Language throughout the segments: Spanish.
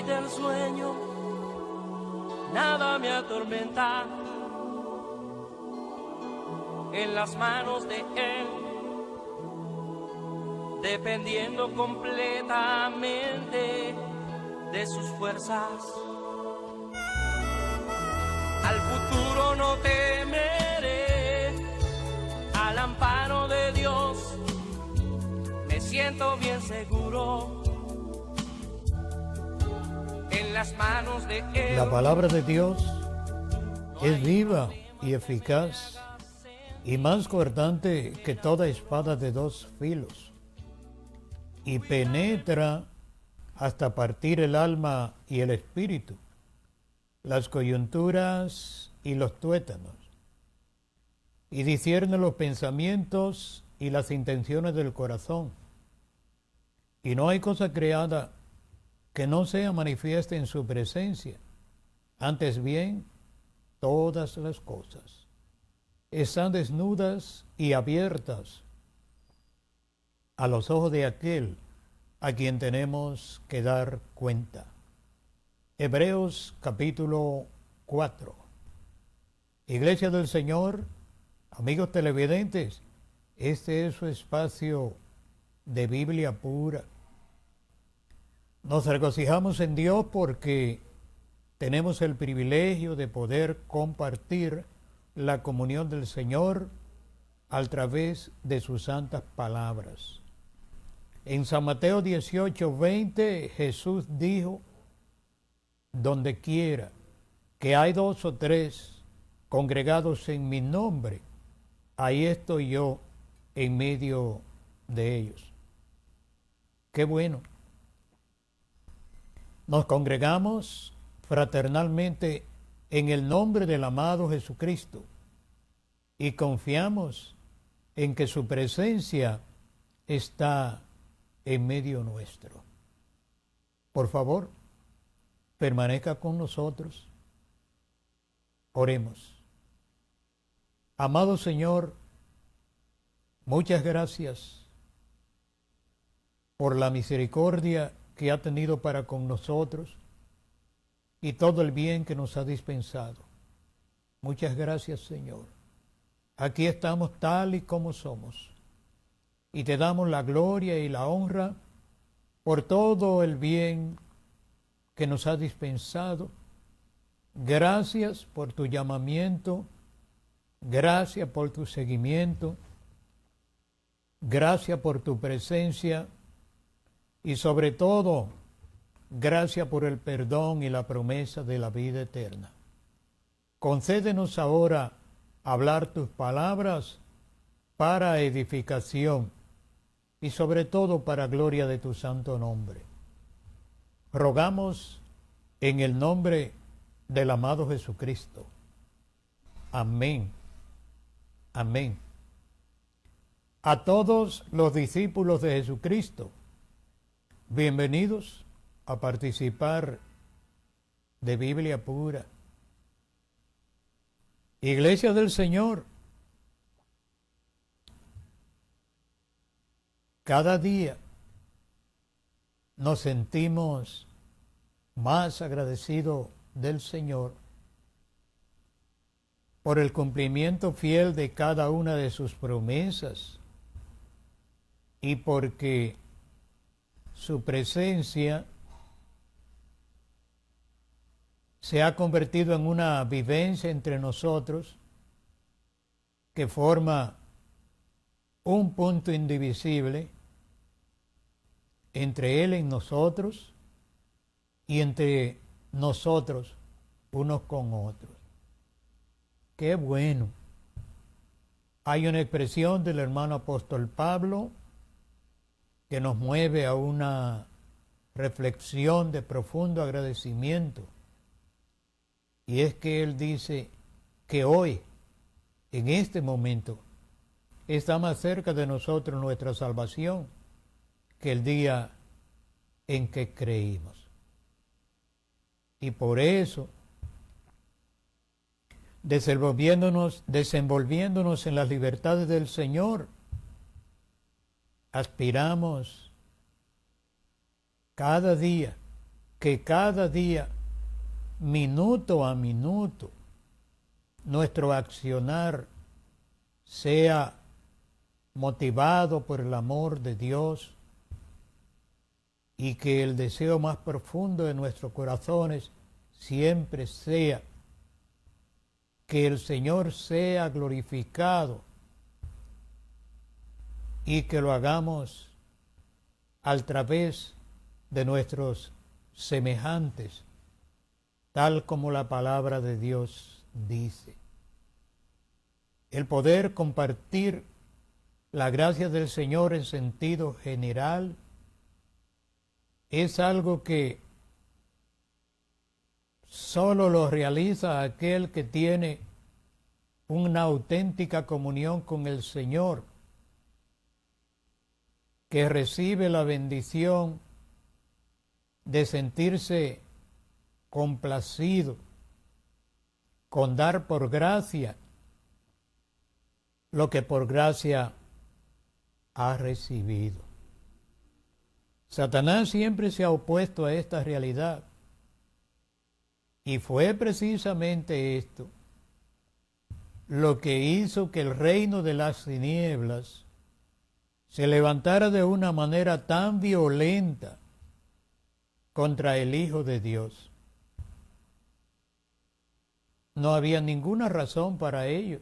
del sueño, nada me atormenta. En las manos de Él, dependiendo completamente de sus fuerzas. Al futuro no temeré, al amparo de Dios me siento bien seguro. En las manos de Él. La palabra de Dios es viva y eficaz y más cortante que toda espada de dos filos, y penetra hasta partir el alma y el espíritu, las coyunturas y los tuétanos, y discierne los pensamientos y las intenciones del corazón. Y no hay cosa creada que no sea manifiesta en su presencia. Antes bien, todas las cosas están desnudas y abiertas a los ojos de aquel a quien tenemos que dar cuenta. Hebreos capítulo 4. Iglesia del Señor, amigos televidentes, este es su espacio de Biblia pura. Nos regocijamos en Dios porque tenemos el privilegio de poder compartir la comunión del Señor a través de sus santas palabras. En San Mateo 18:20 Jesús dijo: donde quiera que hay 2 o 3 congregados en mi nombre, ahí estoy yo en medio de ellos. Qué bueno. Nos congregamos fraternalmente en el nombre del amado Jesucristo y confiamos en que su presencia está en medio nuestro. Por favor, permanezca con nosotros. Oremos. Amado Señor, muchas gracias por la misericordia que ha tenido para con nosotros y todo el bien que nos ha dispensado. Muchas gracias, Señor. Aquí estamos tal y como somos y te damos la gloria y la honra por todo el bien que nos ha dispensado. Gracias por tu llamamiento, gracias por tu seguimiento, gracias por tu presencia y sobre todo, gracias por el perdón y la promesa de la vida eterna. Concédenos ahora hablar tus palabras para edificación y sobre todo para gloria de tu santo nombre. Rogamos en el nombre del amado Jesucristo. Amén. Amén. A todos los discípulos de Jesucristo, bienvenidos a participar de Biblia pura. Iglesia del Señor, cada día nos sentimos más agradecidos del Señor por el cumplimiento fiel de cada una de sus promesas y porque su presencia se ha convertido en una vivencia entre nosotros que forma un punto indivisible entre Él en nosotros y entre nosotros unos con otros. ¡Qué bueno! Hay una expresión del hermano apóstol Pablo que nos mueve a una reflexión de profundo agradecimiento. Y es que él dice que hoy, en este momento, está más cerca de nosotros nuestra salvación que el día en que creímos. Y por eso, desenvolviéndonos en las libertades del Señor, aspiramos cada día que cada día, minuto a minuto, nuestro accionar sea motivado por el amor de Dios y que el deseo más profundo de nuestros corazones siempre sea que el Señor sea glorificado y que lo hagamos a través de nuestros semejantes, tal como la palabra de Dios dice. El poder compartir la gracia del Señor en sentido general es algo que solo lo realiza aquel que tiene una auténtica comunión con el Señor, que recibe la bendición de sentirse complacido con dar por gracia lo que por gracia ha recibido. Satanás siempre se ha opuesto a esta realidad y fue precisamente esto lo que hizo que el reino de las tinieblas se levantara de una manera tan violenta contra el Hijo de Dios. No había ninguna razón para ello.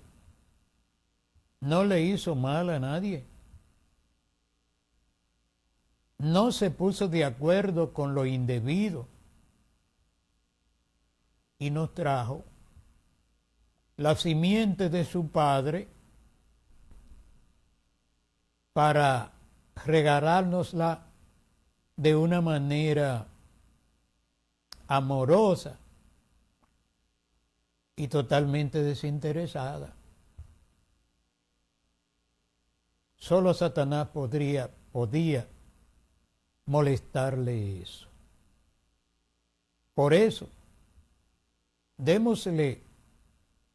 No le hizo mal a nadie. No se puso de acuerdo con lo indebido y nos trajo la simiente de su padre para regalárnosla de una manera amorosa y totalmente desinteresada. Solo Satanás podía molestarle eso. Por eso, démosle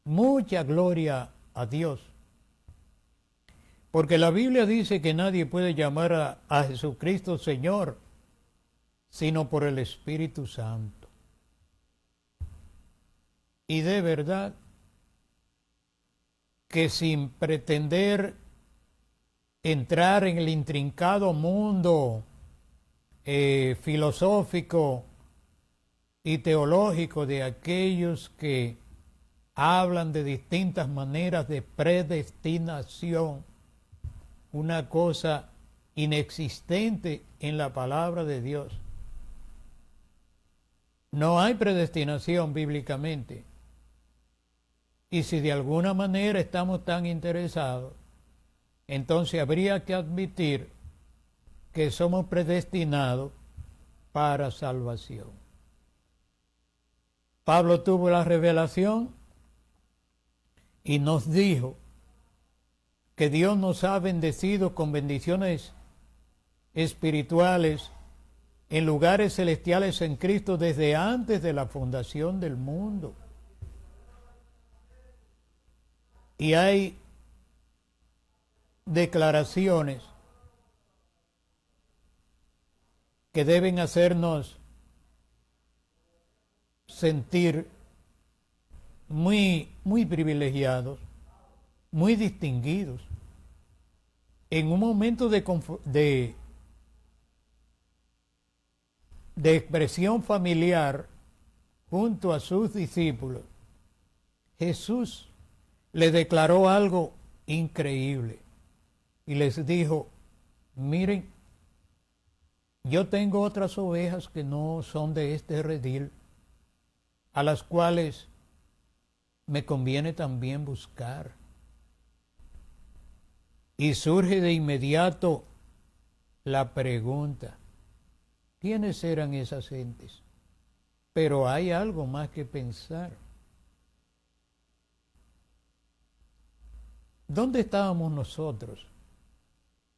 mucha gloria a Dios, porque la Biblia dice que nadie puede llamar a Jesucristo Señor sino por el Espíritu Santo. Y de verdad que sin pretender entrar en el intrincado mundo filosófico y teológico de aquellos que hablan de distintas maneras de predestinación, una cosa inexistente en la palabra de Dios. No hay predestinación bíblicamente. Y si de alguna manera estamos tan interesados, entonces habría que admitir que somos predestinados para salvación. Pablo tuvo la revelación y nos dijo que Dios nos ha bendecido con bendiciones espirituales en lugares celestiales en Cristo desde antes de la fundación del mundo. Y hay declaraciones que deben hacernos sentir muy privilegiados, muy distinguidos. En un momento de expresión familiar junto a sus discípulos, Jesús le declaró algo increíble y les dijo: miren, yo tengo otras ovejas que no son de este redil, a las cuales me conviene también buscar. Y surge de inmediato la pregunta: ¿quiénes eran esas gentes? Pero hay algo más que pensar. ¿Dónde estábamos nosotros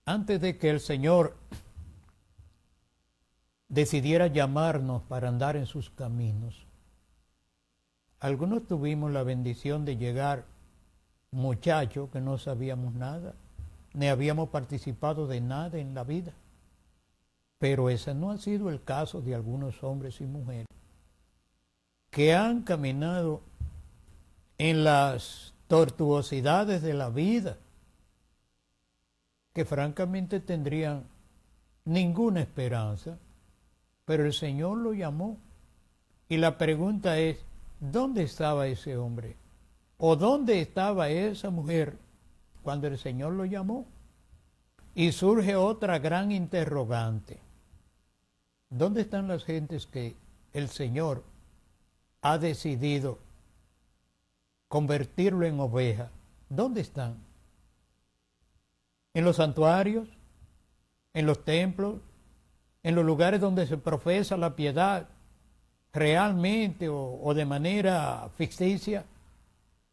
antes de que el Señor decidiera llamarnos para andar en sus caminos? Algunos tuvimos la bendición de llegar muchachos que no sabíamos nada, ni habíamos participado de nada en la vida. Pero ese no ha sido el caso de algunos hombres y mujeres que han caminado en las tortuosidades de la vida, que francamente tendrían ninguna esperanza, pero el Señor lo llamó. Y la pregunta es, ¿dónde estaba ese hombre? ¿O dónde estaba esa mujer cuando el Señor lo llamó? Y surge otra gran interrogante. ¿Dónde están las gentes que el Señor ha decidido convertirlo en oveja? ¿Dónde están? ¿En los santuarios? ¿En los templos? ¿En los lugares donde se profesa la piedad realmente o de manera ficticia?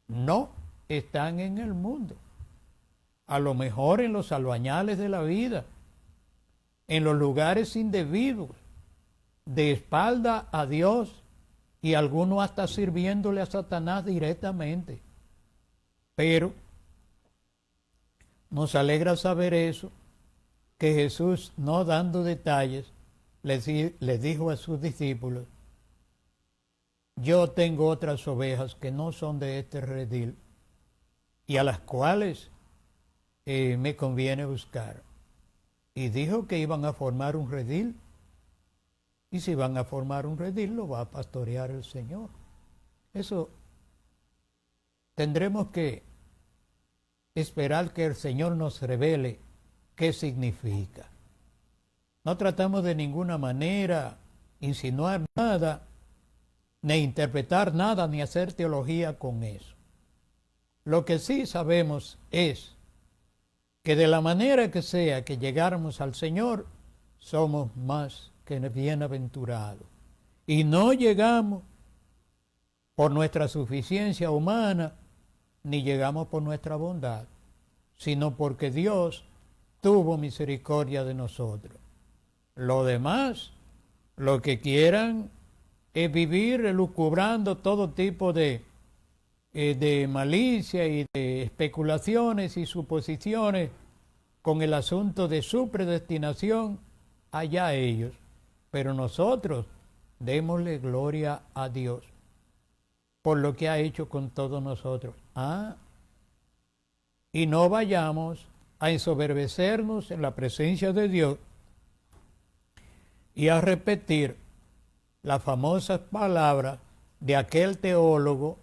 No, están en el mundo. A lo mejor en los albañales de la vida, en los lugares indebidos, de espalda a Dios, y algunos hasta sirviéndole a Satanás directamente. Pero nos alegra saber eso, que Jesús, no dando detalles, les dijo a sus discípulos: yo tengo otras ovejas que no son de este redil y a las cuales me conviene buscar. Y dijo que iban a formar un redil, y si van a formar un redil lo va a pastorear el Señor. Eso tendremos que esperar que el Señor nos revele qué significa. No tratamos de ninguna manera insinuar nada, ni interpretar nada, ni hacer teología con eso. Lo que sí sabemos es que de la manera que sea que llegáramos al Señor, somos más que bienaventurados. Y no llegamos por nuestra suficiencia humana, ni llegamos por nuestra bondad, sino porque Dios tuvo misericordia de nosotros. Lo demás, lo que quieran es vivir elucubrando todo tipo de malicia y de especulaciones y suposiciones con el asunto de su predestinación, allá ellos. Pero nosotros démosle gloria a Dios por lo que ha hecho con todos nosotros. Y no vayamos a ensoberbecernos en la presencia de Dios y a repetir las famosas palabras de aquel teólogo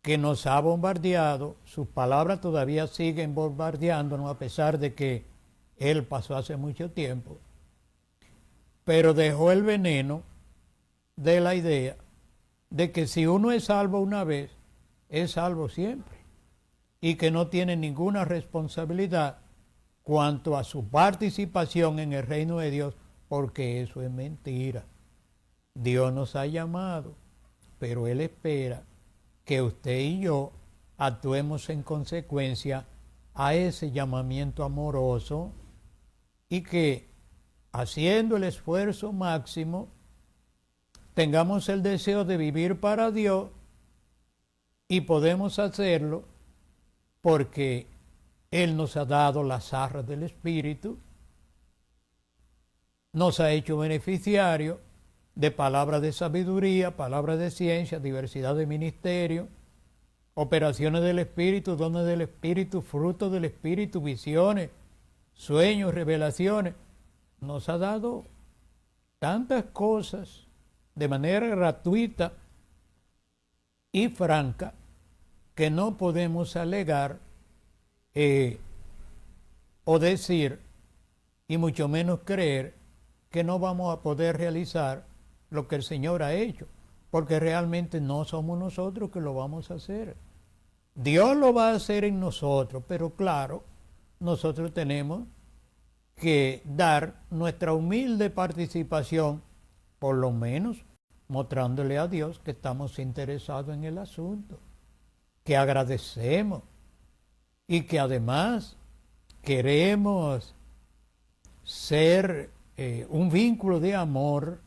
que nos ha bombardeado. Sus palabras todavía siguen bombardeándonos a pesar de que él pasó hace mucho tiempo, pero dejó el veneno de la idea de que si uno es salvo una vez, es salvo siempre, y que no tiene ninguna responsabilidad cuanto a su participación en el reino de Dios, porque eso es mentira. Dios nos ha llamado, pero Él espera que usted y yo actuemos en consecuencia a ese llamamiento amoroso y que, haciendo el esfuerzo máximo, tengamos el deseo de vivir para Dios, y podemos hacerlo porque Él nos ha dado las arras del Espíritu, nos ha hecho beneficiarios de palabras de sabiduría, palabras de ciencia, diversidad de ministerio, operaciones del Espíritu, dones del Espíritu, frutos del Espíritu, visiones, sueños, revelaciones. Nos ha dado tantas cosas de manera gratuita y franca que no podemos alegar o decir, y mucho menos creer, que no vamos a poder realizar lo que el Señor ha hecho, porque realmente no somos nosotros que lo vamos a hacer. Dios lo va a hacer en nosotros, pero claro, nosotros tenemos que dar nuestra humilde participación, por lo menos mostrándole a Dios que estamos interesados en el asunto, que agradecemos y que además queremos ser un vínculo de amor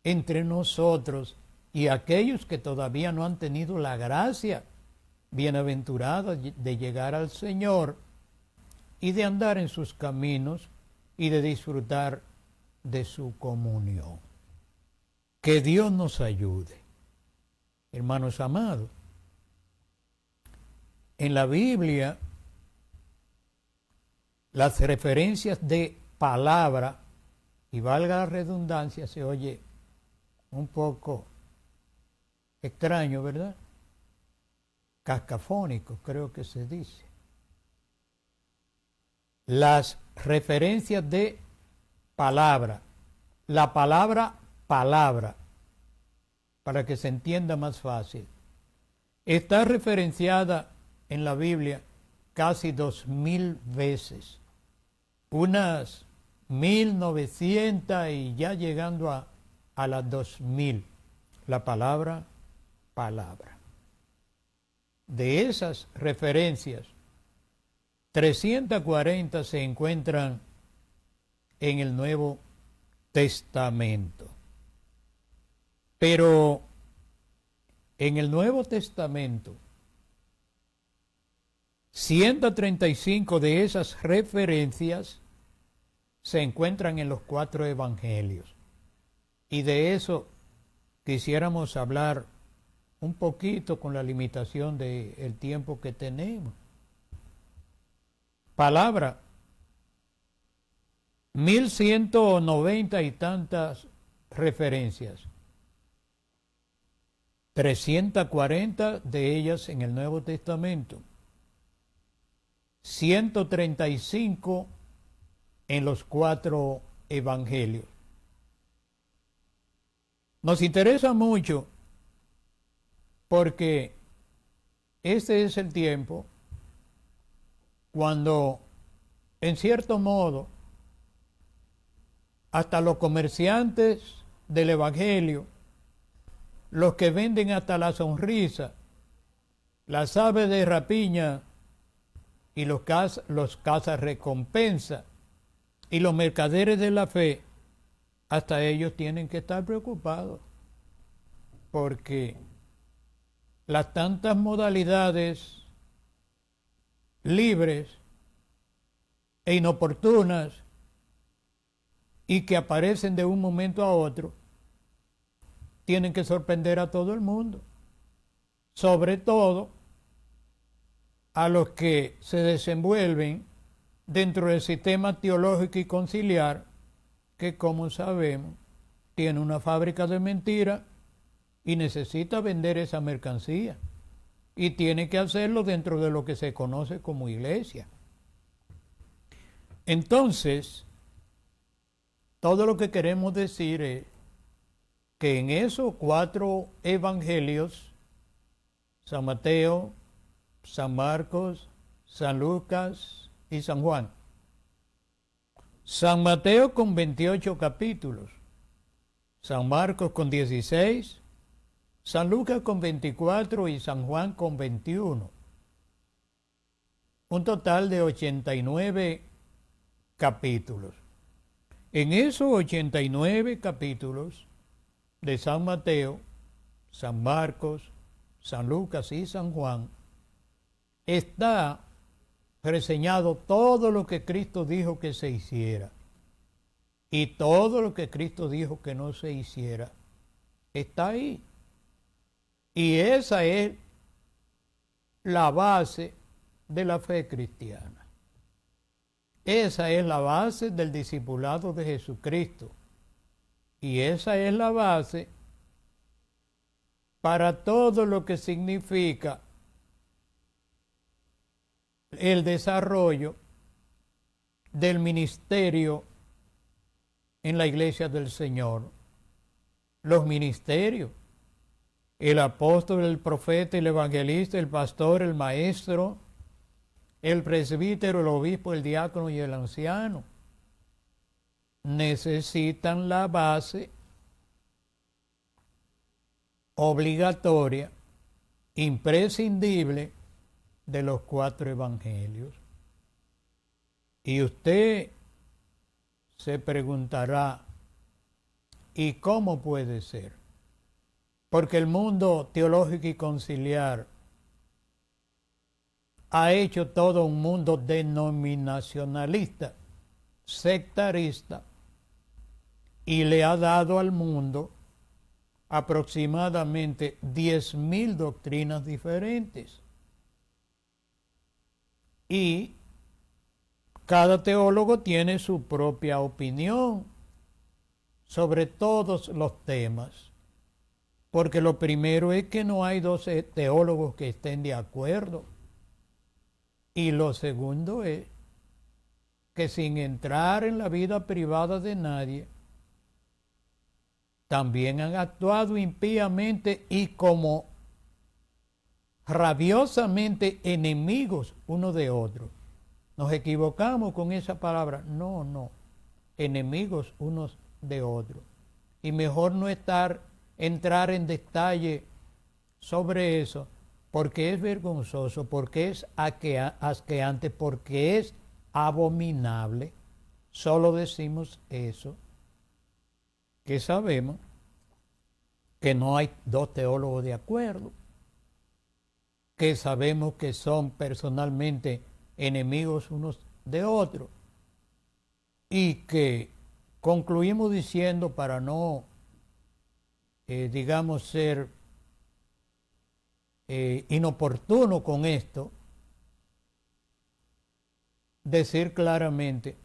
entre nosotros y aquellos que todavía no han tenido la gracia bienaventurada de llegar al Señor y de andar en sus caminos y de disfrutar de su comunión. Que Dios nos ayude. Hermanos amados, en la Biblia, las referencias de palabra, y valga la redundancia, se oye un poco extraño, ¿verdad? Cacafónico, creo que se dice. Las referencias de palabra, la palabra palabra, para que se entienda más fácil, está referenciada en la Biblia casi 2000 veces, unas 1900 y ya llegando a las 2000, la palabra palabra. De esas referencias, 340 se encuentran en el Nuevo Testamento. Pero en el Nuevo Testamento, 135 de esas referencias se encuentran en los 4 evangelios. Y de eso quisiéramos hablar un poquito con la limitación del tiempo que tenemos. Palabra, 1190 y tantas referencias. 340 de ellas en el Nuevo Testamento. 135 en los 4 evangelios. Nos interesa mucho porque este es el tiempo cuando, en cierto modo, hasta los comerciantes del evangelio, los que venden hasta la sonrisa, las aves de rapiña y los cazarrecompensa y los mercaderes de la fe, hasta ellos tienen que estar preocupados porque las tantas modalidades libres e inoportunas y que aparecen de un momento a otro tienen que sorprender a todo el mundo, sobre todo a los que se desenvuelven dentro del sistema teológico y conciliar, que como sabemos tiene una fábrica de mentiras y necesita vender esa mercancía y tiene que hacerlo dentro de lo que se conoce como iglesia. Entonces, todo lo que queremos decir es que en esos 4 evangelios, San Mateo, San Marcos, San Lucas y San Juan. San Mateo con 28 capítulos, San Marcos con 16, San Lucas con 24 y San Juan con 21. Un total de 89 capítulos. En esos 89 capítulos de San Mateo, San Marcos, San Lucas y San Juan, está reseñado todo lo que Cristo dijo que se hiciera y todo lo que Cristo dijo que no se hiciera. Está ahí. Y esa es la base de la fe cristiana. Esa es la base del discipulado de Jesucristo. Y esa es la base para todo lo que significa el desarrollo del ministerio en la iglesia del Señor. Los ministerios, el apóstol, el profeta, el evangelista, el pastor, el maestro, el presbítero, el obispo, el diácono y el anciano, necesitan la base obligatoria, imprescindible de los 4 evangelios. Y usted se preguntará, ¿y cómo puede ser? Porque el mundo teológico y conciliar ha hecho todo un mundo denominacionalista, sectarista, y le ha dado al mundo aproximadamente 10.000 doctrinas diferentes. Y cada teólogo tiene su propia opinión sobre todos los temas, porque lo primero es que no hay dos teólogos que estén de acuerdo, y lo segundo es que sin entrar en la vida privada de nadie, también han actuado impíamente y como rabiosamente enemigos uno de otro. Nos equivocamos con esa palabra. No, enemigos unos de otros. Y mejor no entrar en detalle sobre eso, porque es vergonzoso, porque es asqueante, porque es abominable. Solo decimos eso, que sabemos que no hay dos teólogos de acuerdo, que sabemos que son personalmente enemigos unos de otros, y que concluimos diciendo, para no, digamos, ser inoportuno con esto, decir claramente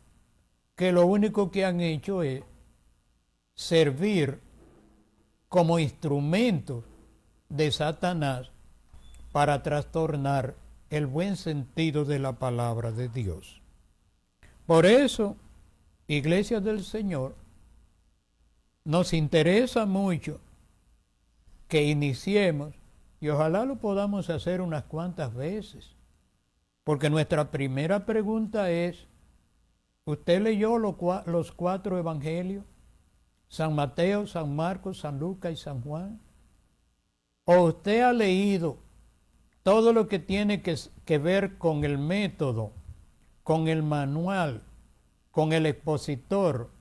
que lo único que han hecho es servir como instrumento de Satanás para trastornar el buen sentido de la palabra de Dios. Por eso, Iglesia del Señor, nos interesa mucho que iniciemos, y ojalá lo podamos hacer unas cuantas veces, porque nuestra primera pregunta es, ¿usted leyó los 4 evangelios? San Mateo, San Marcos, San Lucas y San Juan. ¿O usted ha leído todo lo que tiene que ver con el método, con el manual, con el expositor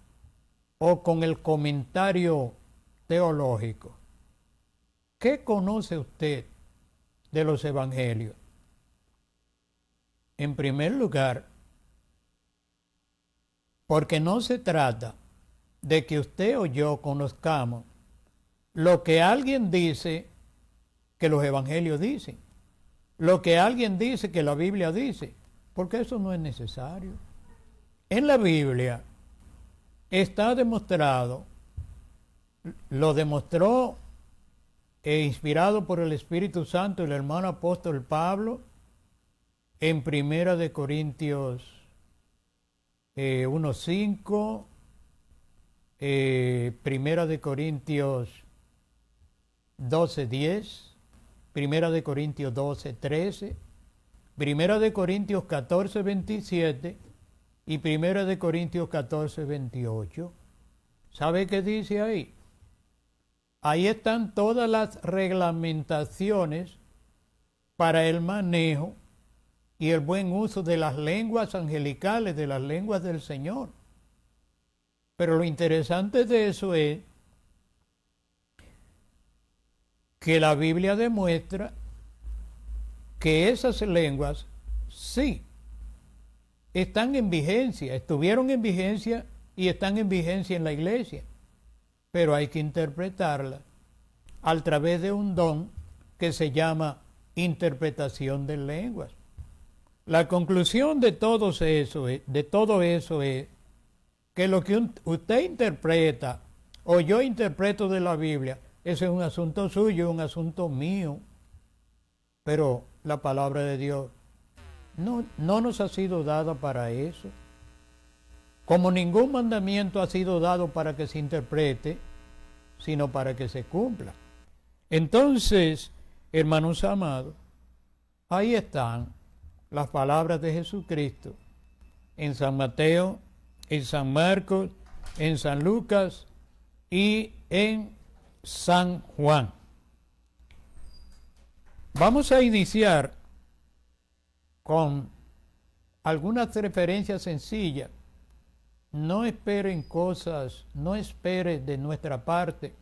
o con el comentario teológico? ¿Qué conoce usted de los evangelios? En primer lugar, porque no se trata de que usted o yo conozcamos lo que alguien dice que los evangelios dicen, lo que alguien dice que la Biblia dice, porque eso no es necesario. En la Biblia está demostrado, lo demostró inspirado por el Espíritu Santo el hermano apóstol Pablo en 1 Corintios 1:5, 1 Corintios 12:10, 1 Corintios 12:13, 1 Corintios 14:27 y 1 Corintios 14:28. ¿Sabe qué dice ahí? Ahí están todas las reglamentaciones para el manejo y el buen uso de las lenguas angelicales, de las lenguas del Señor. Pero lo interesante de eso es que la Biblia demuestra que esas lenguas sí están en vigencia, estuvieron en vigencia y están en vigencia en la iglesia, pero hay que interpretarla a través de un don que se llama interpretación de lenguas. La conclusión de todo eso es que lo que usted interpreta o yo interpreto de la Biblia, ese es un asunto suyo, un asunto mío, pero la palabra de Dios no nos ha sido dada para eso. Como ningún mandamiento ha sido dado para que se interprete, sino para que se cumpla. Entonces, hermanos amados, ahí están las palabras de Jesucristo en San Mateo, en San Marcos, en San Lucas y en San Juan. Vamos a iniciar con algunas referencias sencillas. No esperen cosas, no espere de nuestra parte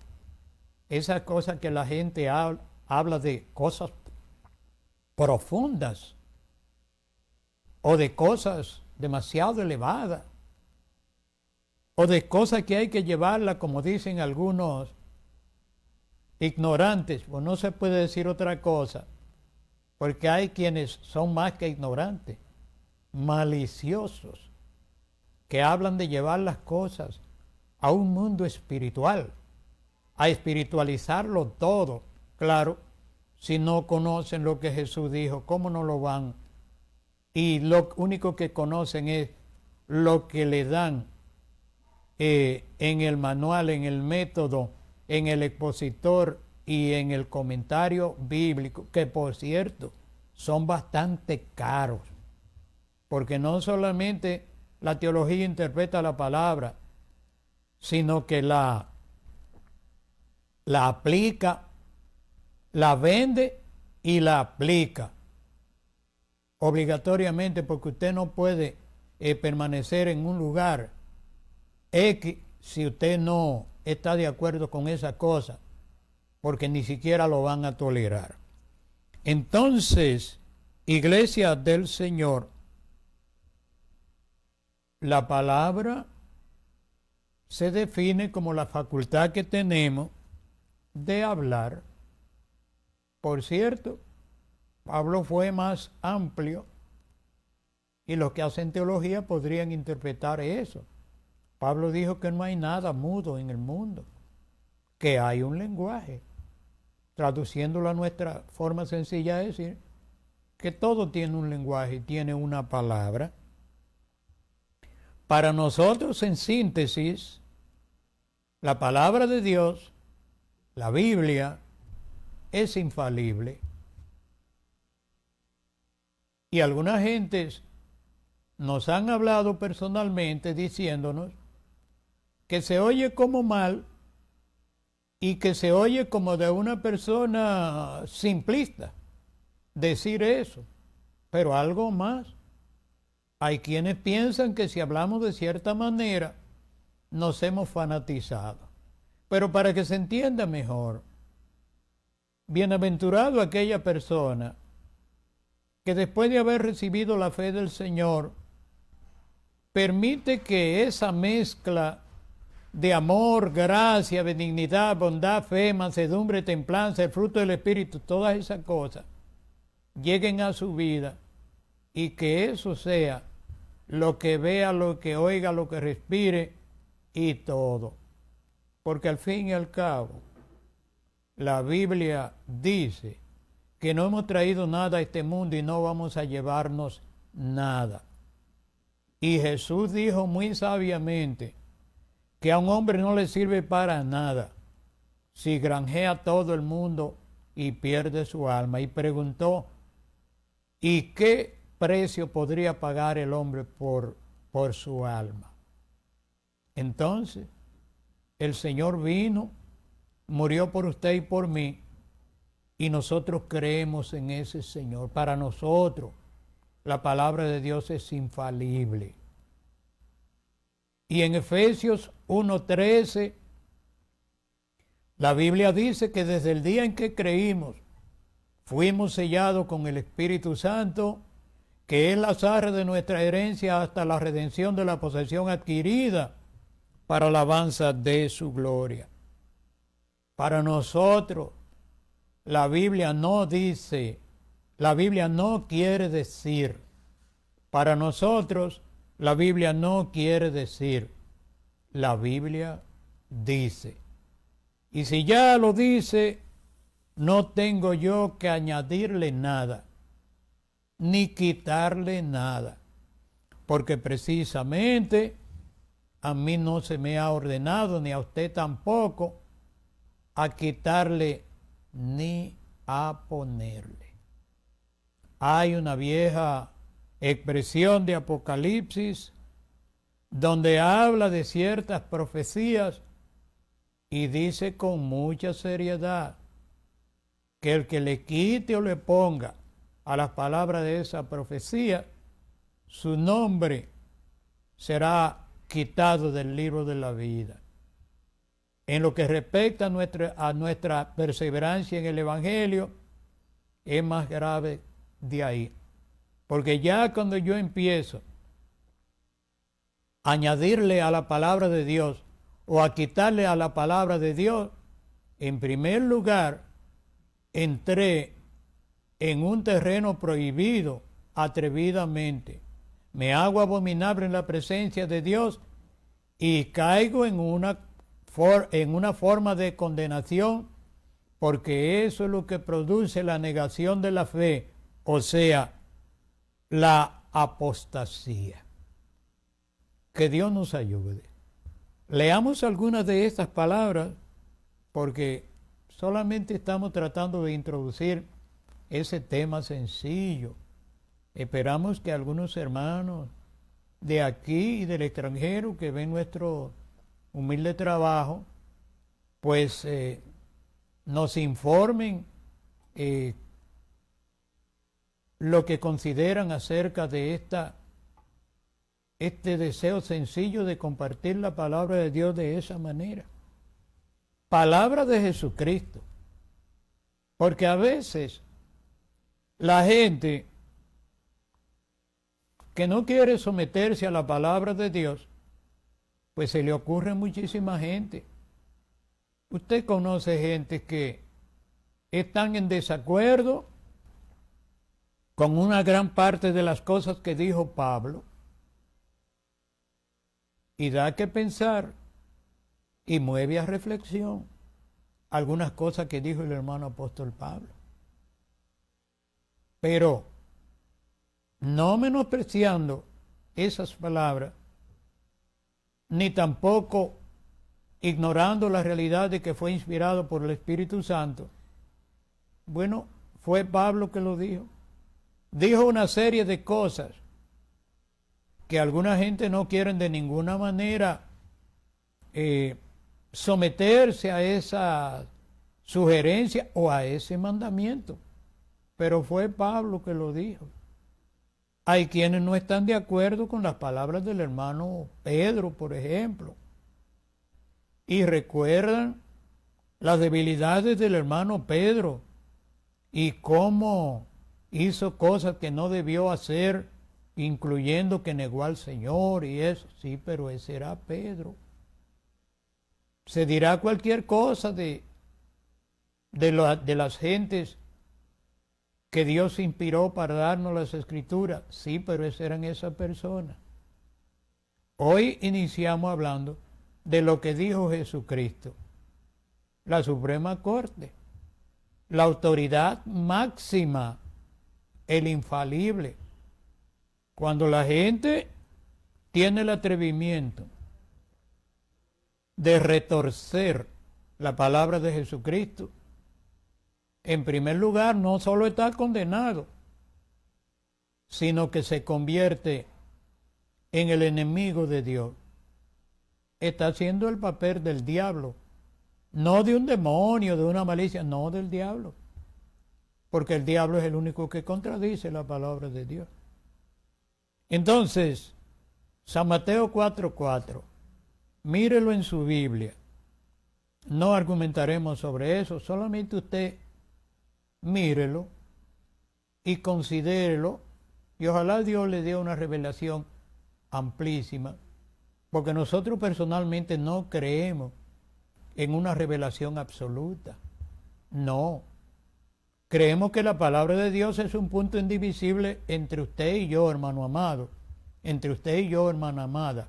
esas cosas que la gente habla de cosas profundas o de cosas demasiado elevadas o de cosas que hay que llevarlas, como dicen algunos ignorantes, pues no se puede decir otra cosa, porque hay quienes son más que ignorantes, maliciosos, que hablan de llevar las cosas a un mundo espiritual, a espiritualizarlo todo. Claro, si no conocen lo que Jesús dijo, ¿cómo no lo van? Y lo único que conocen es lo que le dan en el manual, en el método, en el expositor y en el comentario bíblico, que por cierto son bastante caros, porque no solamente la teología interpreta la palabra, sino que la aplica, la vende y la aplica obligatoriamente, porque usted no puede permanecer en un lugar X si usted no está de acuerdo con esa cosa, porque ni siquiera lo van a tolerar. Entonces, Iglesia del Señor, la palabra se define como la facultad que tenemos de hablar. Por cierto, Pablo fue más amplio y los que hacen teología podrían interpretar eso. Pablo dijo que no hay nada mudo en el mundo, que hay un lenguaje. Traduciéndolo a nuestra forma sencilla de decir que todo tiene un lenguaje, tiene una palabra. Para nosotros, en síntesis, la palabra de Dios, la Biblia, es infalible. Y algunas gentes nos han hablado personalmente diciéndonos que se oye como mal y que se oye como de una persona simplista decir eso, pero algo más. Hay quienes piensan que si hablamos de cierta manera nos hemos fanatizado. Pero para que se entienda mejor, bienaventurado aquella persona que después de haber recibido la fe del Señor, permite que esa mezcla de amor, gracia, benignidad, bondad, fe, mansedumbre, templanza, el fruto del Espíritu, todas esas cosas, lleguen a su vida y que eso sea lo que vea, lo que oiga, lo que respire y todo. Porque al fin y al cabo, la Biblia dice que no hemos traído nada a este mundo y no vamos a llevarnos nada. Y Jesús dijo muy sabiamente que a un hombre no le sirve para nada si granjea todo el mundo y pierde su alma. Y preguntó, ¿y qué precio podría pagar el hombre por su alma? Entonces, el Señor vino, murió por usted y por mí, y nosotros creemos en ese Señor. Para nosotros, la palabra de Dios es infalible. Y en Efesios 1:13, la Biblia dice que desde el día en que creímos, fuimos sellados con el Espíritu Santo, que es la arra de nuestra herencia hasta la redención de la posesión adquirida para la alabanza de su gloria. Para nosotros, la Biblia no dice, la Biblia no quiere decir, para nosotros, la Biblia no quiere decir, la Biblia dice. Y si ya lo dice, no tengo yo que añadirle nada, ni quitarle nada, porque precisamente a mí no se me ha ordenado, ni a usted tampoco, a quitarle ni a ponerle. Hay una vieja expresión de Apocalipsis donde habla de ciertas profecías y dice con mucha seriedad que el que le quite o le ponga a las palabras de esa profecía, su nombre será quitado del libro de la vida. En lo que respecta a nuestra perseverancia en el Evangelio, es más grave de ahí. Porque ya cuando yo empiezo añadirle a la palabra de Dios o a quitarle a la palabra de Dios, en primer lugar, entré en un terreno prohibido atrevidamente. Me hago abominable en la presencia de Dios y caigo en una forma de condenación, porque eso es lo que produce la negación de la fe, o sea, la apostasía. Que Dios nos ayude. Leamos algunas de estas palabras, porque solamente estamos tratando de introducir ese tema sencillo. Esperamos que algunos hermanos de aquí y del extranjero que ven nuestro humilde trabajo, pues nos informen lo que consideran acerca de este deseo sencillo de compartir la palabra de Dios de esa manera. Palabra de Jesucristo. Porque a veces la gente que no quiere someterse a la palabra de Dios, pues se le ocurre muchísima gente. Usted conoce gente que están en desacuerdo con una gran parte de las cosas que dijo Pablo, y da que pensar y mueve a reflexión algunas cosas que dijo el hermano apóstol Pablo. Pero no menospreciando esas palabras, ni tampoco ignorando la realidad de que fue inspirado por el Espíritu Santo. Bueno, fue Pablo que lo dijo. Dijo una serie de cosas que alguna gente no quiere de ninguna manera someterse a esa sugerencia o a ese mandamiento. Pero fue Pablo que lo dijo. Hay quienes no están de acuerdo con las palabras del hermano Pedro, por ejemplo, y recuerdan las debilidades del hermano Pedro y cómo hizo cosas que no debió hacer, incluyendo que negó al Señor y eso. Sí, pero ese era Pedro. Se dirá cualquier cosa de las gentes que Dios inspiró para darnos las Escrituras. Sí, pero eran esas personas. Hoy iniciamos hablando de lo que dijo Jesucristo, la Suprema Corte, la autoridad máxima, el infalible. Cuando la gente tiene el atrevimiento de retorcer la palabra de Jesucristo, en primer lugar, no solo está condenado, sino que se convierte en el enemigo de Dios. Está haciendo el papel del diablo, no de un demonio, de una malicia, no del diablo, porque el diablo es el único que contradice la palabra de Dios. Entonces, San Mateo 4:4, mírelo en su Biblia. No argumentaremos sobre eso, solamente usted mírelo y considérelo, y ojalá Dios le dé una revelación amplísima, porque nosotros personalmente no creemos en una revelación absoluta. No. Creemos que la palabra de Dios es un punto indivisible entre usted y yo, hermano amado, entre usted y yo, hermana amada.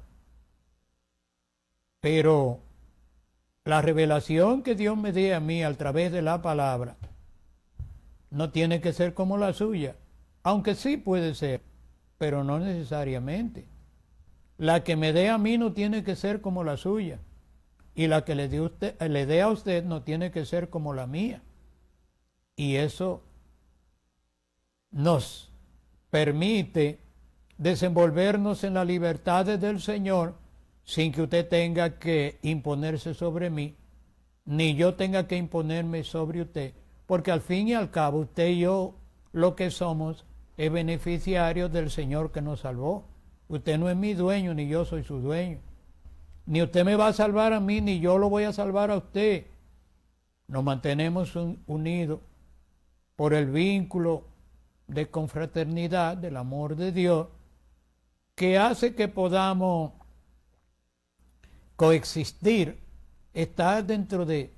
Pero la revelación que Dios me dé a mí a través de la palabra no tiene que ser como la suya, aunque sí puede ser, pero no necesariamente. La que me dé a mí no tiene que ser como la suya, y la que le dé a usted no tiene que ser como la mía. Y eso nos permite desenvolvernos en las libertades del Señor sin que usted tenga que imponerse sobre mí, ni yo tenga que imponerme sobre usted, porque al fin y al cabo usted y yo lo que somos es beneficiarios del Señor que nos salvó. Usted no es mi dueño, ni yo soy su dueño. Ni usted me va a salvar a mí, ni yo lo voy a salvar a usted. Nos mantenemos unidos por el vínculo de confraternidad, del amor de Dios, que hace que podamos coexistir, estar dentro de,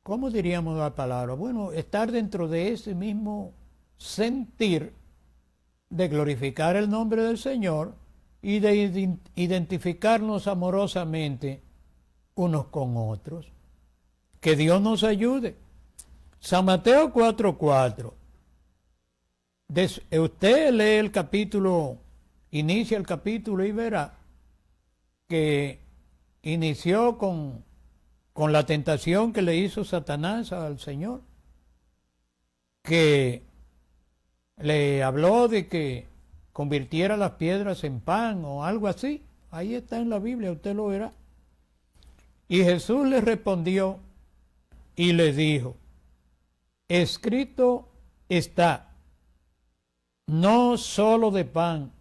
¿cómo diríamos la palabra? Bueno, estar dentro de ese mismo sentir de glorificar el nombre del Señor y de identificarnos amorosamente unos con otros. Que Dios nos ayude. San Mateo 4:4. Usted lee el capítulo, inicia el capítulo y verá que inició con la tentación que le hizo Satanás al Señor, que le habló de que convirtiera las piedras en pan o algo así. Ahí está en la Biblia, usted lo verá. Y Jesús le respondió y le dijo, escrito está, no solo de pan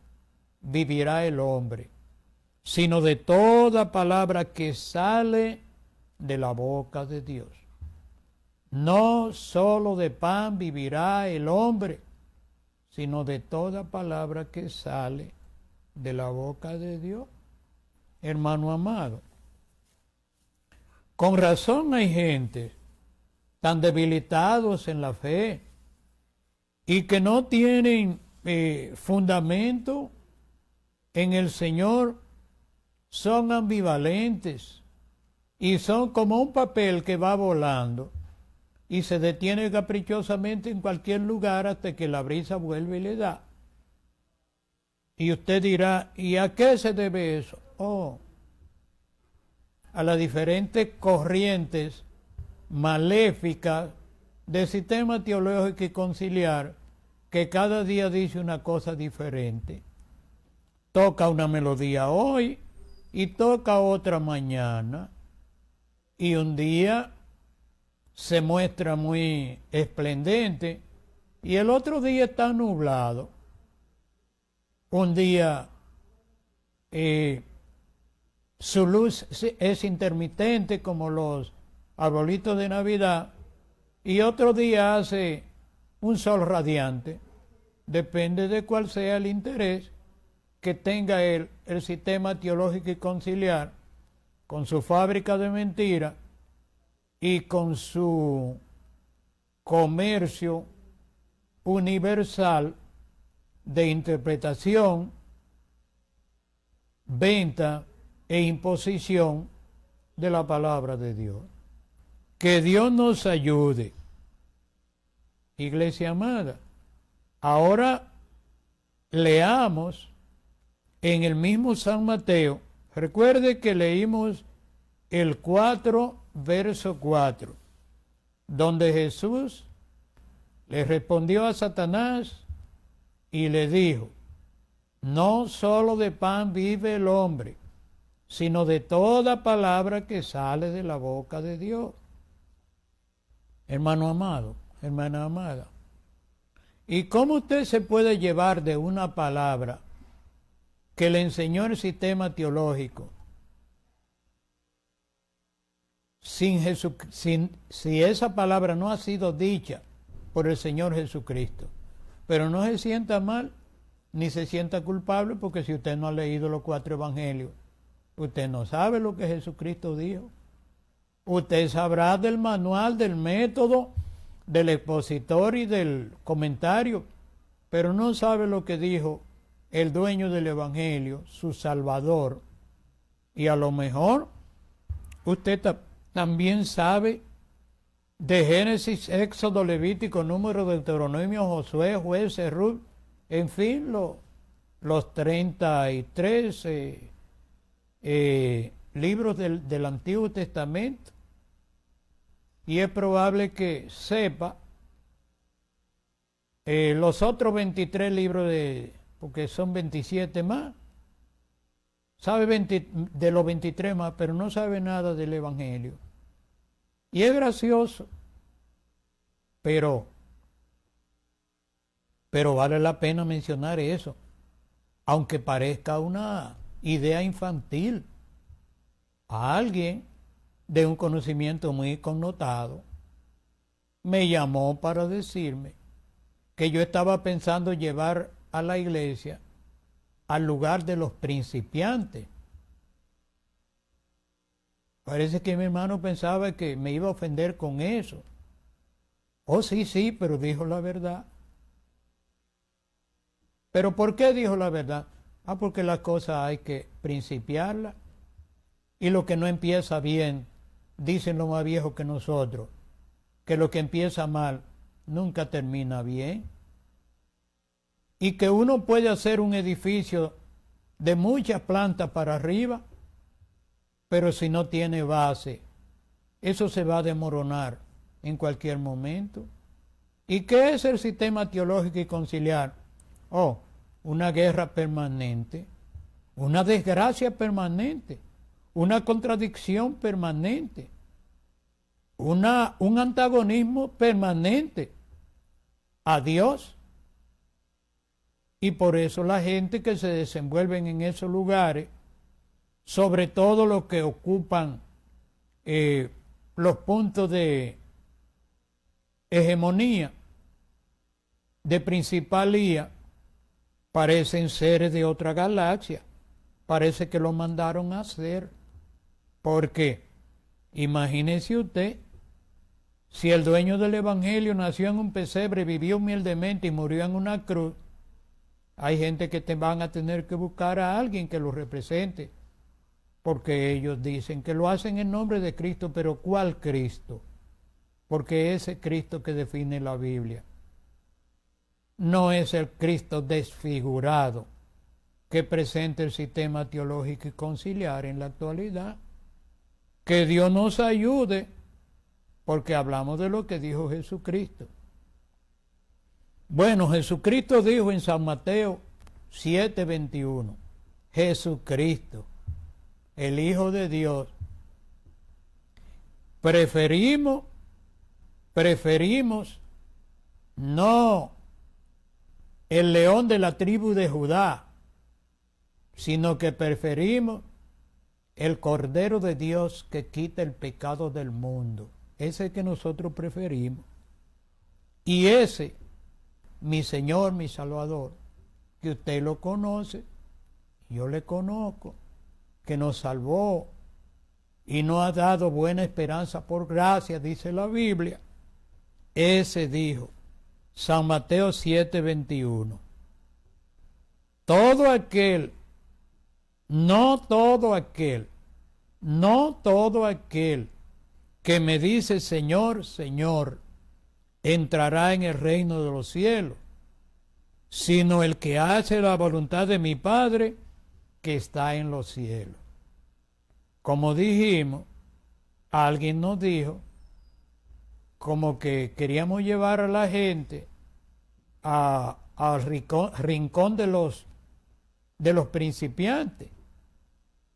vivirá el hombre, sino de toda palabra que sale de la boca de Dios. No solo de pan vivirá el hombre, sino de toda palabra que sale de la boca de Dios. Hermano amado, con razón hay gente tan debilitados en la fe y que no tienen fundamento en el Señor, son ambivalentes y son como un papel que va volando y se detiene caprichosamente en cualquier lugar hasta que la brisa vuelve y le da. Y usted dirá, ¿y a qué se debe eso? Oh, a las diferentes corrientes maléficas del sistema teológico y conciliar que cada día dice una cosa diferente. Toca una melodía hoy y toca otra mañana. Y un día se muestra muy esplendente y el otro día está nublado. Un día su luz es intermitente como los arbolitos de Navidad y otro día hace un sol radiante. Depende de cuál sea el interés que tenga el sistema teológico y conciliar con su fábrica de mentiras y con su comercio universal de interpretación, venta e imposición de la palabra de Dios. Que Dios nos ayude. Iglesia amada, ahora leamos en el mismo San Mateo. Recuerde que leímos el 4, verso 4, donde Jesús le respondió a Satanás y le dijo, no solo de pan vive el hombre, sino de toda palabra que sale de la boca de Dios. Hermano amado, hermana amada, ¿y cómo usted se puede llevar de una palabra que le enseñó el sistema teológico si esa palabra no ha sido dicha por el Señor Jesucristo? Pero no se sienta mal ni se sienta culpable, porque si usted no ha leído los 4 evangelios, usted no sabe lo que Jesucristo dijo. Usted sabrá del manual, del método, del expositor y del comentario, pero no sabe lo que dijo el dueño del evangelio, su Salvador. Y a lo mejor usted también sabe de Génesis, Éxodo, Levítico, Número, Deuteronomio, Josué, Jueces, Ruth, en fin, los 33 libros del Antiguo Testamento. Y es probable que sepa los otros 23 libros, porque son 27 más. Sabe de los 23 más, pero no sabe nada del Evangelio. Y es gracioso, pero vale la pena mencionar eso, aunque parezca una idea infantil. A alguien de un conocimiento muy connotado me llamó para decirme que yo estaba pensando llevar a la iglesia al lugar de los principiantes. Parece que mi hermano pensaba que me iba a ofender con eso. Oh, sí, pero dijo la verdad. ¿Pero por qué dijo la verdad? Porque las cosas hay que principiarlas. Y lo que no empieza bien, dicen los más viejos que nosotros, que lo que empieza mal nunca termina bien. Y que uno puede hacer un edificio de muchas plantas para arriba, pero si no tiene base, eso se va a desmoronar en cualquier momento. ¿Y qué es el sistema teológico y conciliar? Una guerra permanente, una desgracia permanente, una contradicción permanente, un antagonismo permanente a Dios. Y por eso la gente que se desenvuelven en esos lugares, sobre todo los que ocupan los puntos de hegemonía, de principalía, parecen seres de otra galaxia. Parece que lo mandaron a hacer. Porque, imagínese usted, si el dueño del evangelio nació en un pesebre, vivió humildemente y murió en una cruz, hay gente que te van a tener que buscar a alguien que lo represente, porque ellos dicen que lo hacen en nombre de Cristo, pero ¿cuál Cristo? Porque ese Cristo que define la Biblia no es el Cristo desfigurado que presenta el sistema teológico y conciliar en la actualidad. Que Dios nos ayude, porque hablamos de lo que dijo Jesucristo. Bueno, Jesucristo dijo en San Mateo 7:21, Jesucristo, el Hijo de Dios, preferimos no el león de la tribu de Judá, sino que preferimos el Cordero de Dios que quita el pecado del mundo. Ese que nosotros preferimos. Y ese, mi Señor, mi Salvador, que usted lo conoce, yo le conozco, que nos salvó y nos ha dado buena esperanza por gracia, dice la Biblia. Ese dijo, San Mateo 7:21, todo aquel, no todo aquel que me dice Señor, Señor, entrará en el reino de los cielos, sino el que hace la voluntad de mi Padre que está en los cielos. Como dijimos, alguien nos dijo, como que queríamos llevar a la gente al rincón de los principiantes,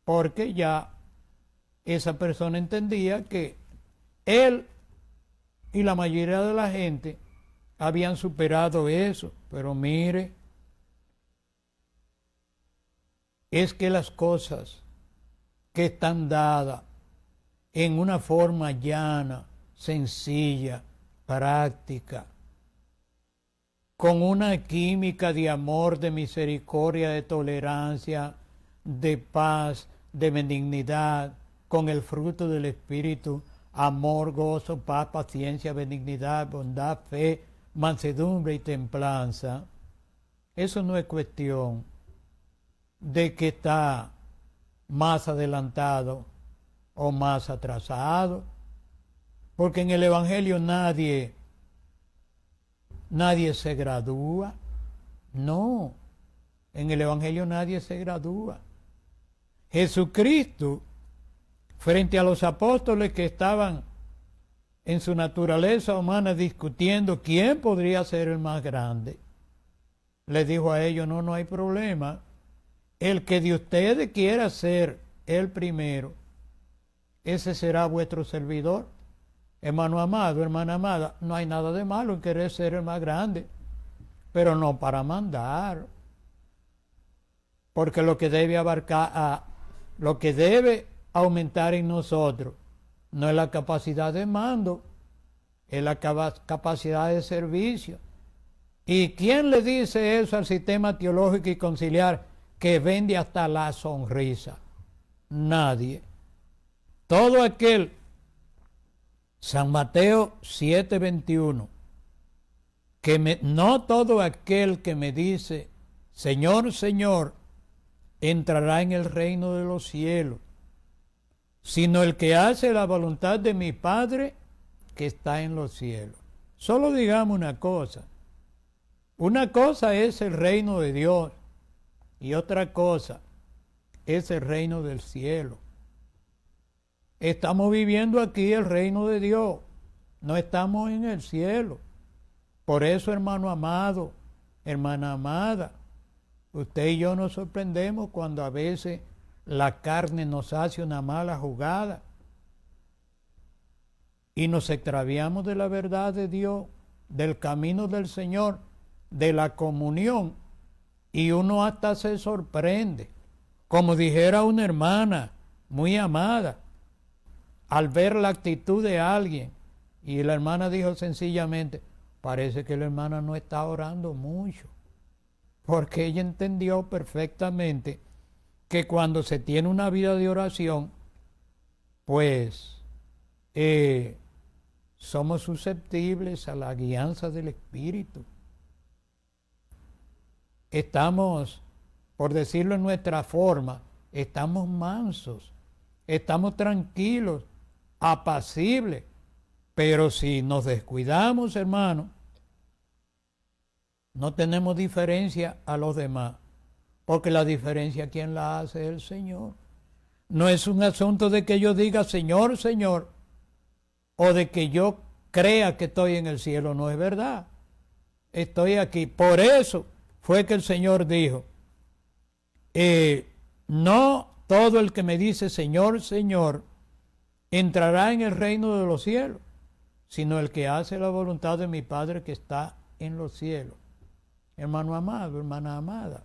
porque ya esa persona entendía que él y la mayoría de la gente habían superado eso. Pero mire, es que las cosas que están dadas en una forma llana, sencilla, práctica, con una química de amor, de misericordia, de tolerancia, de paz, de benignidad, con el fruto del Espíritu, amor, gozo, paz, paciencia, benignidad, bondad, fe, mansedumbre y templanza. Eso no es cuestión de que está más adelantado o más atrasado, porque en el Evangelio nadie se gradúa. No, en el Evangelio nadie se gradúa. Jesucristo, frente a los apóstoles que estaban en su naturaleza humana discutiendo quién podría ser el más grande, les dijo a ellos, no hay problema. El que de ustedes quiera ser el primero, ese será vuestro servidor. Hermano amado, hermana amada, no hay nada de malo en querer ser el más grande, pero no para mandar. Porque lo que debe lo que debe aumentar en nosotros no es la capacidad de mando, es la capacidad de servicio. ¿Y quién le dice eso al sistema teológico y conciliar que vende hasta la sonrisa? Nadie. todo aquel, San Mateo 7:21, no todo aquel que me dice, Señor, Señor, entrará en el reino de los cielos, sino el que hace la voluntad de mi Padre que está en los cielos. Solo digamos una cosa es el reino de Dios y otra cosa es el reino del cielo. Estamos viviendo aquí el reino de Dios, no estamos en el cielo. Por eso, hermano amado, hermana amada, usted y yo nos sorprendemos cuando a veces la carne nos hace una mala jugada y nos extraviamos de la verdad de Dios, del camino del Señor, de la comunión, y uno hasta se sorprende, como dijera una hermana muy amada, al ver la actitud de alguien, y la hermana dijo sencillamente, parece que la hermana no está orando mucho, porque ella entendió perfectamente que cuando se tiene una vida de oración, pues somos susceptibles a la guianza del Espíritu. Estamos, por decirlo en nuestra forma, estamos mansos, estamos tranquilos, apacibles, pero si nos descuidamos, hermano, no tenemos diferencia a los demás, porque la diferencia quien la hace es el Señor. No es un asunto de que yo diga Señor, Señor, o de que yo crea que estoy en el cielo, no es verdad. Estoy aquí. Por eso fue que el Señor dijo, no todo el que me dice Señor, Señor, entrará en el reino de los cielos, sino el que hace la voluntad de mi Padre que está en los cielos. Hermano amado, hermana amada,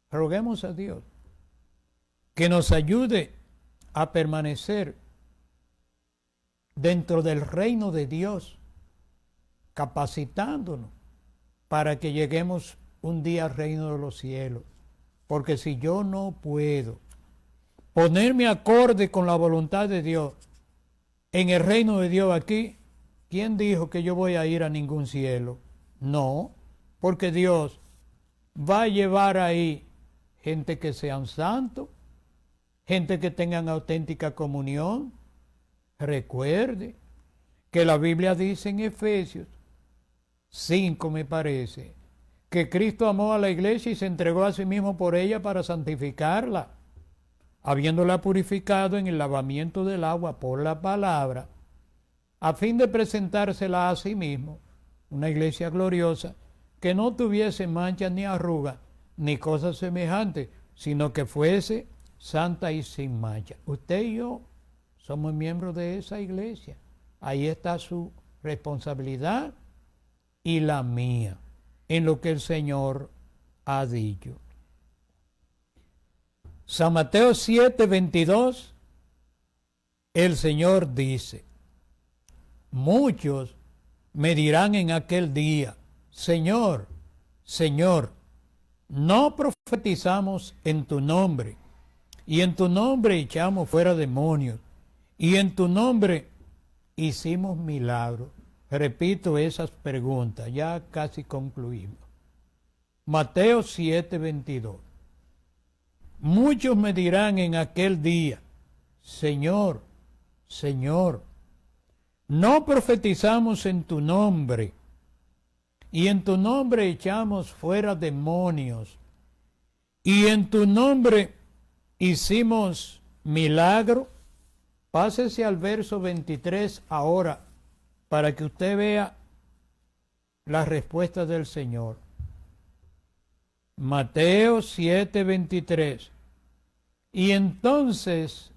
roguemos a Dios que nos ayude a permanecer dentro del reino de Dios, capacitándonos para que lleguemos un día al reino de los cielos. Porque si yo no puedo ponerme acorde con la voluntad de Dios en el reino de Dios aquí, ¿quién dijo que yo voy a ir a ningún cielo? No, porque Dios va a llevar ahí gente que sean santos, gente que tengan auténtica comunión. Recuerde que la Biblia dice en Efesios 5, me parece, que Cristo amó a la iglesia y se entregó a sí mismo por ella para santificarla, habiéndola purificado en el lavamiento del agua por la palabra, a fin de presentársela a sí mismo, una iglesia gloriosa, que no tuviese mancha ni arruga, ni cosa semejante, sino que fuese santa y sin mancha. Usted y yo somos miembros de esa iglesia. Ahí está su responsabilidad y la mía, en lo que el Señor ha dicho. San Mateo 7:22, el Señor dice, muchos me dirán en aquel día, Señor, Señor, no profetizamos en tu nombre, y en tu nombre echamos fuera demonios, y en tu nombre hicimos milagros. Repito esas preguntas, ya casi concluimos. Mateo 7:22. Muchos me dirán en aquel día, Señor, Señor, no profetizamos en tu nombre, y en tu nombre echamos fuera demonios, y en tu nombre hicimos milagro. Pásese al verso 23 ahora, para que usted vea la respuesta del Señor. Mateo 7:23. Y entonces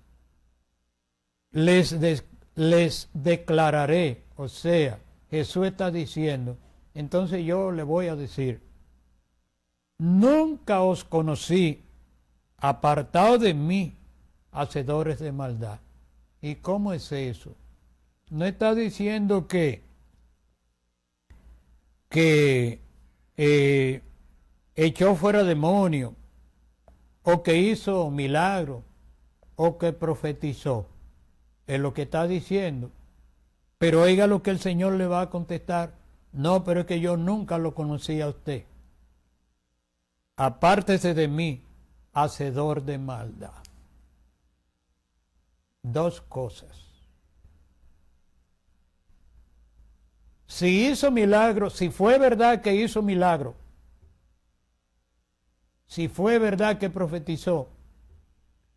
les declararé, o sea, Jesús está diciendo, entonces yo le voy a decir, nunca os conocí, apartados de mí, hacedores de maldad. ¿Y cómo es eso? No está diciendo que echó fuera demonios, o que hizo milagros, o que profetizó. Es lo que está diciendo. Pero oiga lo que el Señor le va a contestar. No, pero es que yo nunca lo conocí a usted. Apártese de mí, hacedor de maldad. Dos cosas. Si hizo milagro, si fue verdad que hizo milagro, si fue verdad que profetizó,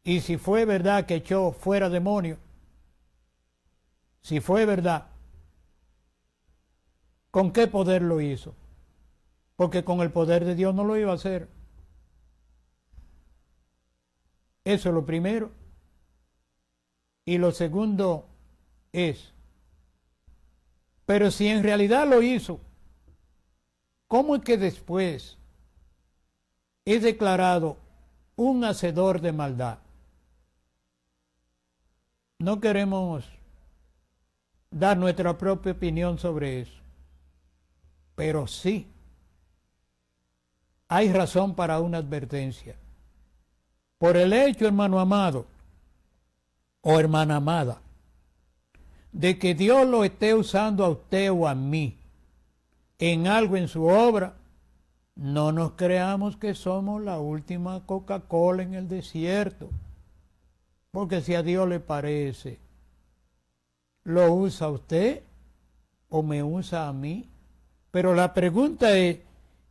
y si fue verdad que echó fuera demonios, si fue verdad, ¿con qué poder lo hizo? Porque con el poder de Dios no lo iba a hacer. Eso es lo primero. Y lo segundo es, pero si en realidad lo hizo, ¿cómo es que después es declarado un hacedor de maldad? No queremos dar nuestra propia opinión sobre eso, pero sí hay razón para una advertencia. Por el hecho, hermano amado o hermana amada, de que Dios lo esté usando a usted o a mí en algo en su obra, no nos creamos que somos la última Coca-Cola en el desierto, porque si a Dios le parece, ¿lo usa usted o me usa a mí? Pero la pregunta es,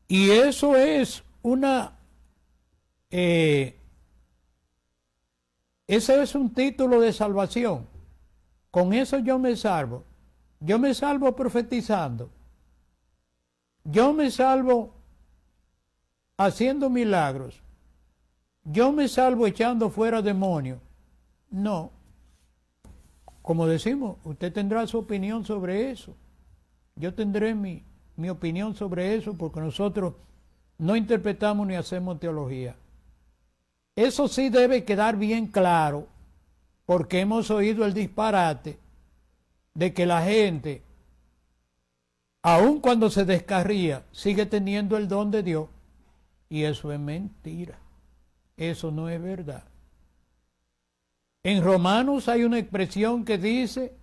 y eso es ese es un título de salvación. Con eso yo me salvo. Yo me salvo profetizando. Yo me salvo haciendo milagros. Yo me salvo echando fuera demonios. No. Como decimos, usted tendrá su opinión sobre eso. Yo tendré mi opinión sobre eso, porque nosotros no interpretamos ni hacemos teología. Eso sí debe quedar bien claro, porque hemos oído el disparate de que la gente, aun cuando se descarría, sigue teniendo el don de Dios, y eso es mentira. Eso no es verdad. En Romanos hay una expresión que dice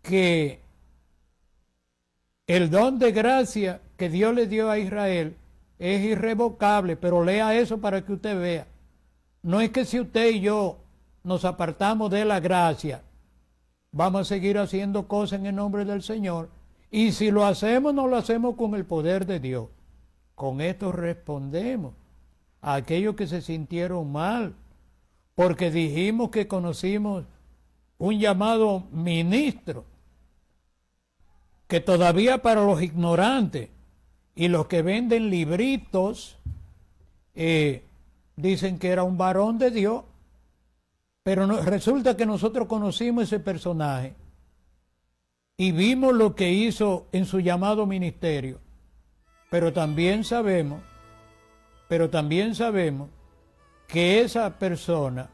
que el don de gracia que Dios le dio a Israel es irrevocable, pero lea eso para que usted vea. No es que si usted y yo nos apartamos de la gracia, vamos a seguir haciendo cosas en el nombre del Señor, y si lo hacemos, no lo hacemos con el poder de Dios. Con esto respondemos a aquellos que se sintieron mal, porque dijimos que conocimos un llamado ministro, que todavía para los ignorantes y los que venden libritos, dicen que era un varón de Dios, pero resulta que nosotros conocimos ese personaje y vimos lo que hizo en su llamado ministerio, pero también sabemos que esa persona,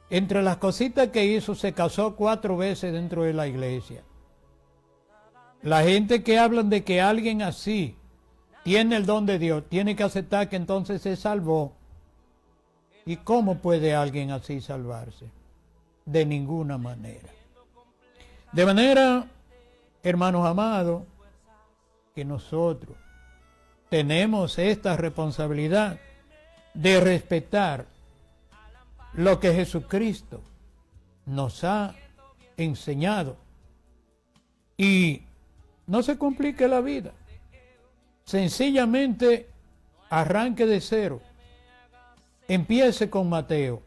entre las cositas que hizo, se casó 4 veces dentro de la iglesia. La gente que hablan de que alguien así tiene el don de Dios, tiene que aceptar que entonces se salvó. ¿Y cómo puede alguien así salvarse? De ninguna manera. De manera, hermanos amados, que nosotros tenemos esta responsabilidad de respetar lo que Jesucristo nos ha enseñado. Y no se complique la vida. Sencillamente arranque de cero. Empiece con Mateo.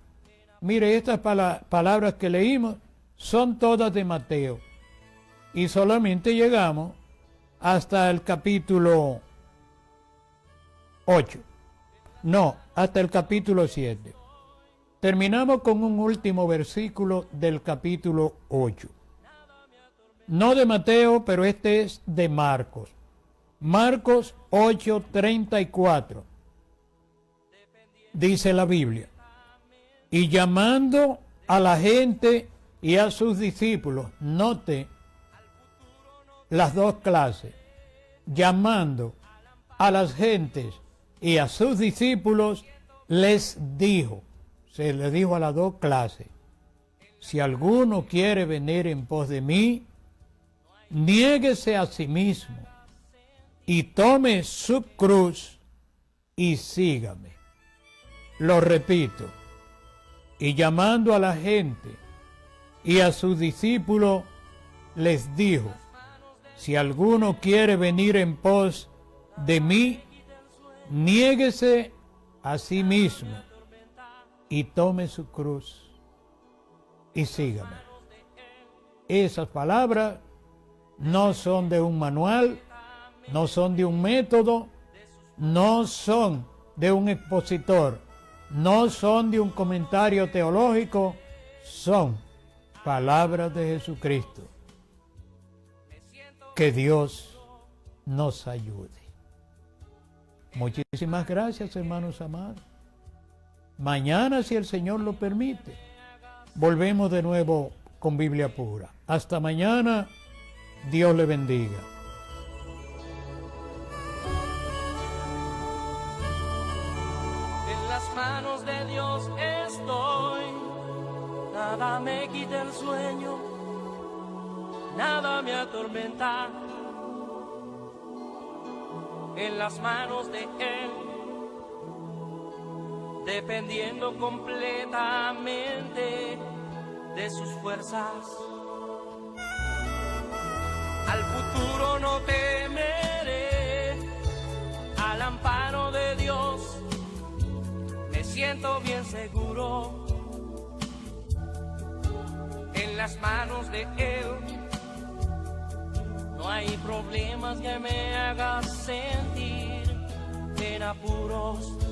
Mire, estas palabras que leímos son todas de Mateo. Y solamente llegamos hasta el capítulo 8. No, hasta el capítulo 7. Terminamos con un último versículo del capítulo 8. No de Mateo, pero este es de Marcos. Marcos 8:34. Dice la Biblia: y llamando a la gente y a sus discípulos, note las dos clases, llamando a las gentes y a sus discípulos, les dijo. se le dijo a las dos clases, si alguno quiere venir en pos de mí, niéguese a sí mismo y tome su cruz y sígame. Lo repito, y llamando a la gente y a sus discípulos, les dijo, si alguno quiere venir en pos de mí, niéguese a sí mismo y tome su cruz y sígame. Esas palabras no son de un manual, no son de un método, no son de un expositor, no son de un comentario teológico, son palabras de Jesucristo. Que Dios nos ayude. Muchísimas gracias, hermanos amados. Mañana, si el Señor lo permite, volvemos de nuevo con Biblia Pura. Hasta mañana, Dios le bendiga. En las manos de Dios estoy, nada me quita el sueño, nada me atormenta. En las manos de Él, dependiendo completamente de sus fuerzas. Al futuro no temeré, al amparo de Dios me siento bien seguro. En las manos de Él no hay problemas que me hagan sentir en apuros.